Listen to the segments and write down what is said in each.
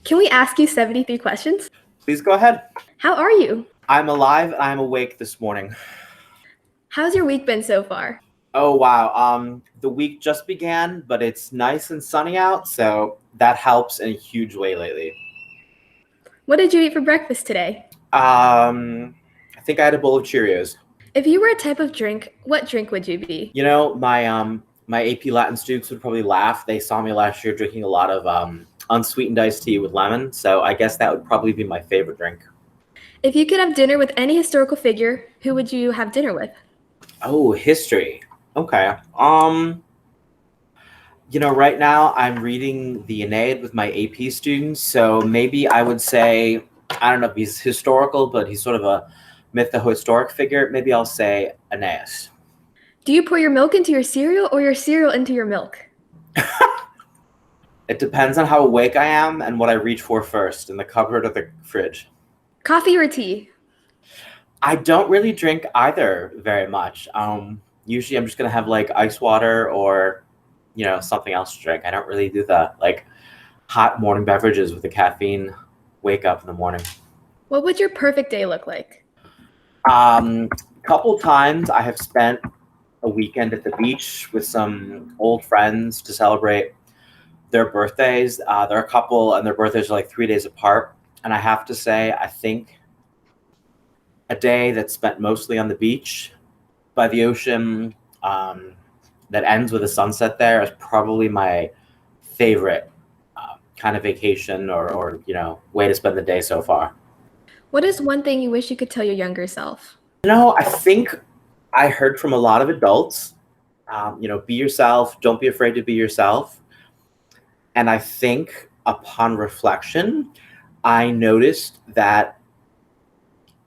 Can we ask you 73 questions? Please go ahead. How are you? I'm alive and I'm awake this morning. How's your week been so far? Oh wow. The week just began, but it's nice and sunny out, so that helps in a huge way lately. What did you eat for breakfast today? I think I had a bowl of Cheerios. If you were a type of drink, what drink would you be? You know, my AP Latin students would probably laugh. They saw me last year drinking a lot of unsweetened iced tea with lemon, so I guess that would probably be my favorite drink. If you could have dinner with any historical figure, who would you have dinner with? Oh, history. Okay. Right now I'm reading the Aeneid with my AP students, so maybe I would say, I don't know if he's historical, but he's sort of a mytho-historic figure. Maybe I'll say Aeneas. Do you pour your milk into your cereal or your cereal into your milk? It depends on how awake I am and what I reach for first, in the cupboard or the fridge. Coffee or tea? I don't really drink either very much. Usually I'm just gonna have like ice water or, something else to drink. I don't really do the like hot morning beverages with the caffeine wake up in the morning. What would your perfect day look like? A couple times I have spent a weekend at the beach with some old friends to celebrate their birthdays. They're a couple and their birthdays are like 3 days apart. And I have to say, I think a day that's spent mostly on the beach by the ocean, that ends with a sunset there is probably my favorite kind of vacation or way to spend the day so far. What is one thing you wish you could tell your younger self? I think I heard from a lot of adults, be yourself, don't be afraid to be yourself. And I think upon reflection, I noticed that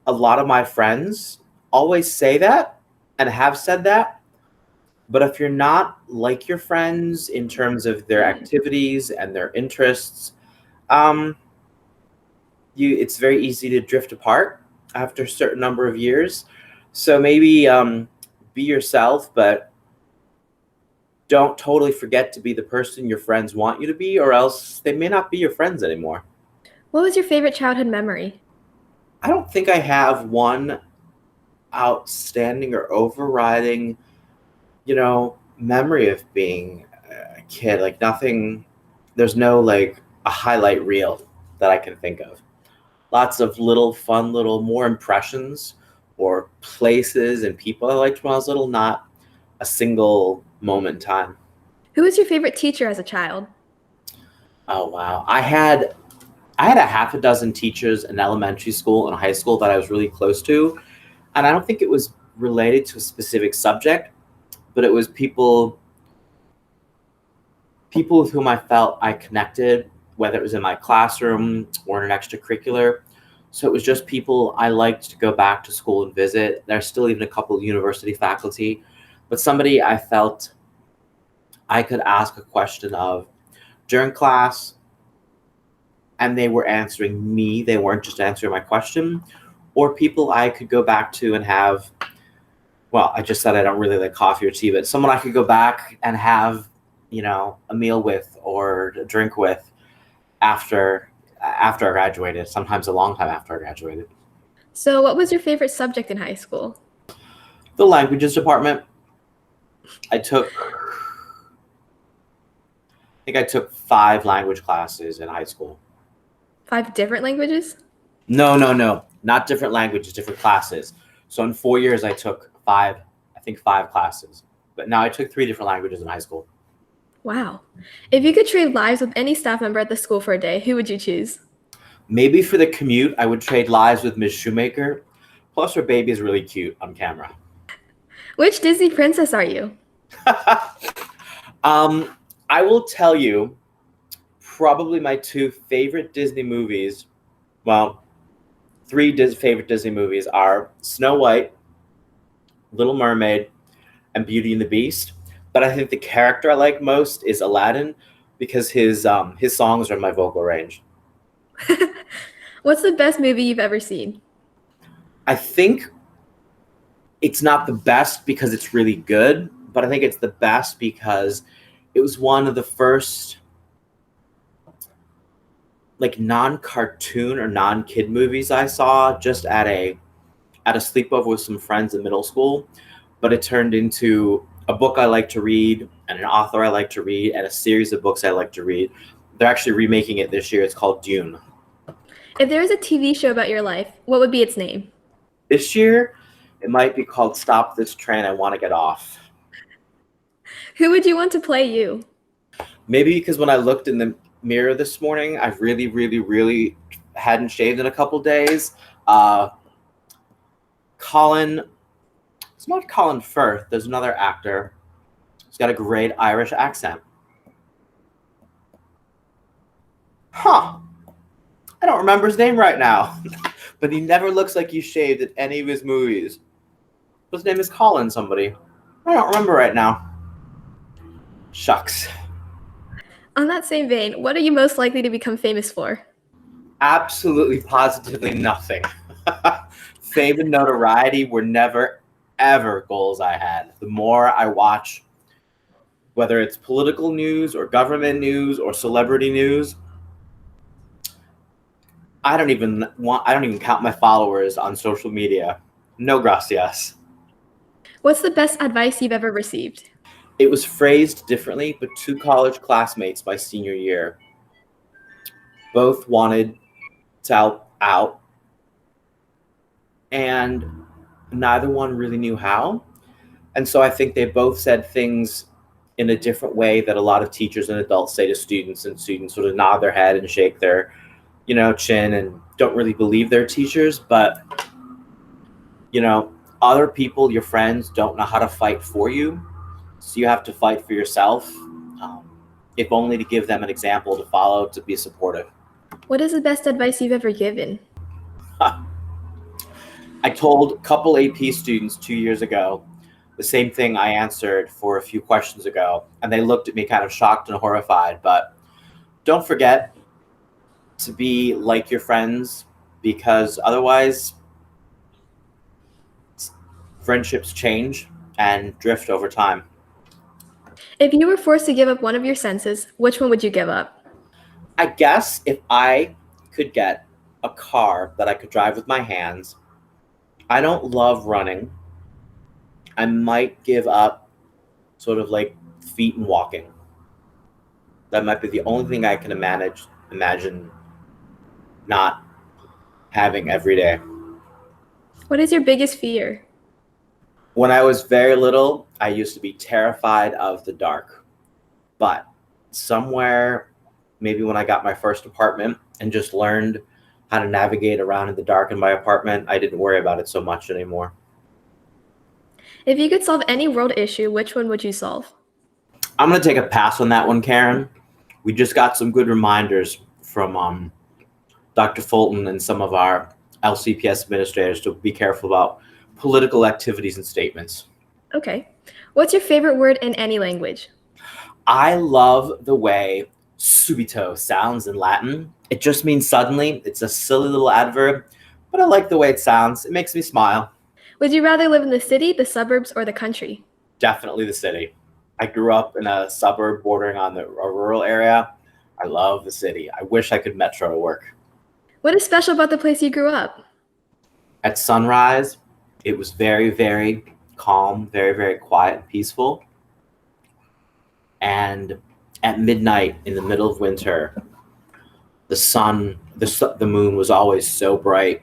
a lot of my friends always say that and have said that. But if you're not like your friends in terms of their activities and their interests, it's very easy to drift apart after a certain number of years. So maybe be yourself, but don't totally forget to be the person your friends want you to be, or else they may not be your friends anymore. What was your favorite childhood memory? I don't think I have one outstanding or overriding, memory of being a kid. Like nothing, there's no like a highlight reel that I can think of. Lots of little fun, little more impressions or places and people I liked when I was little, not a single moment in time. Who was your favorite teacher as a child? Oh wow. I had a half a dozen teachers in elementary school and high school that I was really close to. And I don't think it was related to a specific subject, but it was people with whom I felt I connected, whether it was in my classroom or in an extracurricular. So it was just people I liked to go back to school and visit. There's still even a couple of university faculty, but somebody I felt I could ask a question of during class and they were answering me. They weren't just answering my question. Or people I could go back to and have, well, I just said I don't really like coffee or tea, but someone I could go back and have, a meal with or a drink with after I graduated, sometimes a long time after I graduated. So, what was your favorite subject in high school? The languages department. I think I took 5 language classes in high school. 5 different languages? No, not different languages, different classes. So in 4 years, I took 5 classes. But now I took 3 different languages in high school. Wow. If you could trade lives with any staff member at the school for a day, who would you choose? Maybe for the commute, I would trade lives with Ms. Shoemaker. Plus, her baby is really cute on camera. Which Disney princess are you? I will tell you probably my 2 favorite Disney movies. Well, 3 favorite Disney movies are Snow White, Little Mermaid, and Beauty and the Beast. But I think the character I like most is Aladdin because his songs are in my vocal range. What's the best movie you've ever seen? I think it's not the best because it's really good, but I think it's the best because it was one of the first like non-cartoon or non-kid movies I saw just at a sleepover with some friends in middle school, but it turned into a book I like to read and an author I like to read and a series of books I like to read. They're actually remaking it this year. It's called Dune. If there was a TV show about your life, what would be its name? This year, it might be called Stop This Train, I Want to Get Off. Who would you want to play you? Maybe because when I looked in the mirror this morning, I really, really, really hadn't shaved in a couple days. Uh, Colin, it's not Colin Firth. There's another actor. He's got a great Irish accent. Huh. I don't remember his name right now, but he never looks like he's shaved in any of his movies. His name is Colin somebody. I don't remember right now. Shucks. On that same vein, what are you most likely to become famous for? Absolutely, positively nothing. Fame and notoriety were never, ever goals I had. The more I watch, whether it's political news or government news or celebrity news, I don't even count my followers on social media. No gracias. What's the best advice you've ever received? It was phrased differently, but two college classmates my senior year both wanted to help out, and neither one really knew how. And so I think they both said things in a different way that a lot of teachers and adults say to students, and students sort of nod their head and shake their, chin and don't really believe their teachers. But, other people, your friends, don't know how to fight for you. So you have to fight for yourself, if only to give them an example to follow, to be supportive. What is the best advice you've ever given? I told a couple AP students 2 years ago the same thing I answered for a few questions ago, and they looked at me kind of shocked and horrified. But don't forget to be like your friends, because otherwise friendships change and drift over time. If you were forced to give up one of your senses, which one would you give up? I guess if I could get a car that I could drive with my hands, I don't love running. I might give up sort of like feet and walking. That might be the only thing I can imagine not having every day. What is your biggest fear? When I was very little, I used to be terrified of the dark. But somewhere, maybe when I got my first apartment and just learned how to navigate around in the dark in my apartment, I didn't worry about it so much anymore. If you could solve any world issue, which one would you solve? I'm going to take a pass on that one, Karen. We just got some good reminders from Dr. Fulton and some of our LCPS administrators to be careful about political activities and statements. Okay. What's your favorite word in any language? I love the way subito sounds in Latin. It just means suddenly. It's a silly little adverb, but I like the way it sounds. It makes me smile. Would you rather live in the city, the suburbs, or the country? Definitely the city. I grew up in a suburb bordering on a rural area. I love the city. I wish I could metro to work. What is special about the place you grew up? At sunrise, it was very, very calm, very, very quiet and peaceful. And at midnight in the middle of winter, the moon was always so bright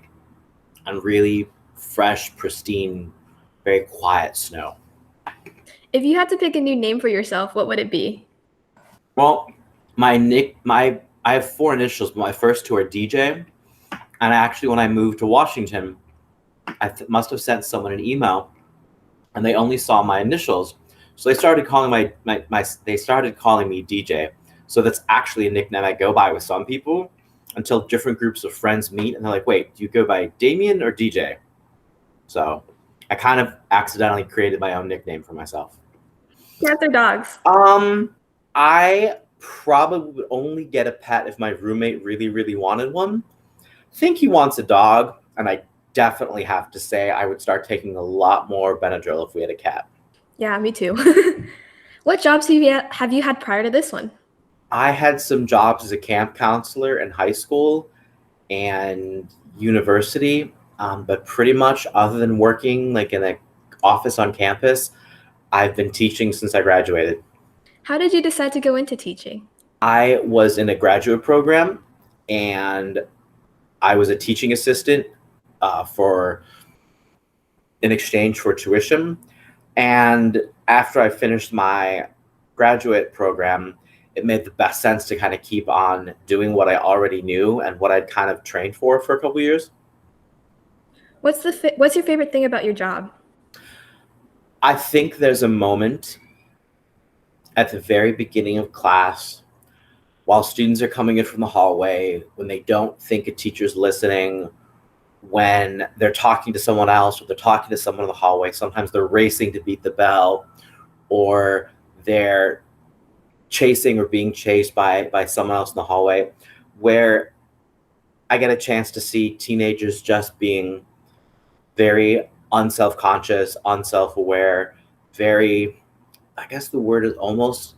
and really fresh, pristine, very quiet snow. If you had to pick a new name for yourself, what would it be? Well, I have four initials, but my first two are DJ. And actually, when I moved to Washington, I must have sent someone an email, and they only saw my initials, so they started calling they started calling me DJ. So that's actually a nickname I go by with some people until different groups of friends meet, and they're like, "Wait, do you go by Damien or DJ?" So I kind of accidentally created my own nickname for myself. Cats or dogs? I probably would only get a pet if my roommate really, really wanted one. I think he wants a dog, and I definitely have to say I would start taking a lot more Benadryl if we had a cat. Yeah, me too. What jobs have you had prior to this one? I had some jobs as a camp counselor in high school and university, but pretty much other than working like in an office on campus, I've been teaching since I graduated. How did you decide to go into teaching? I was in a graduate program and I was a teaching assistant for in exchange for tuition. And after I finished my graduate program, it made the best sense to kind of keep on doing what I already knew and what I'd kind of trained for a couple years. What's your favorite thing about your job? I think there's a moment at the very beginning of class while students are coming in from the hallway when they don't think a teacher's listening, when they're talking to someone else or they're talking to someone in the hallway. Sometimes they're racing to beat the bell or they're chasing or being chased by someone else in the hallway, where I get a chance to see teenagers just being very unself-conscious, unself-aware, very, I guess the word is almost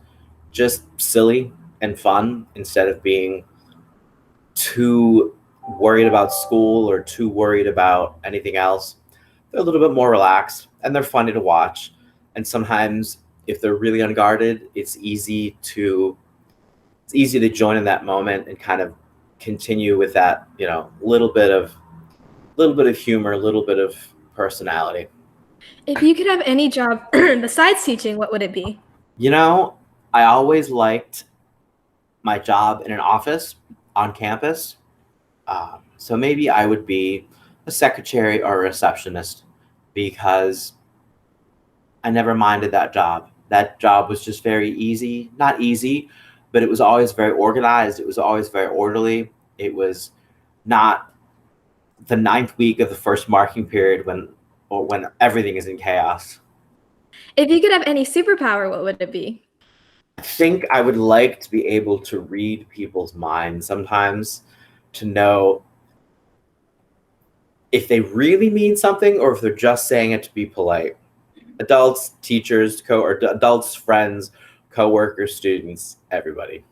just silly and fun instead of being too worried about school or too worried about anything else. They're a little bit more relaxed and they're funny to watch. And sometimes if they're really unguarded, it's easy to join in that moment and kind of continue with that, little bit of humor, a little bit of personality. If you could have any job besides teaching, what would it be? You know, I always liked my job in an office on campus. So maybe I would be a secretary or a receptionist because I never minded that job. That job was just very easy, not easy, but it was always very organized. It was always very orderly. It was not the ninth week of the first marking period when everything is in chaos. If you could have any superpower, what would it be? I think I would like to be able to read people's minds sometimes, to know if they really mean something or if they're just saying it to be polite. Adults, teachers, or adults, friends, coworkers, students, everybody.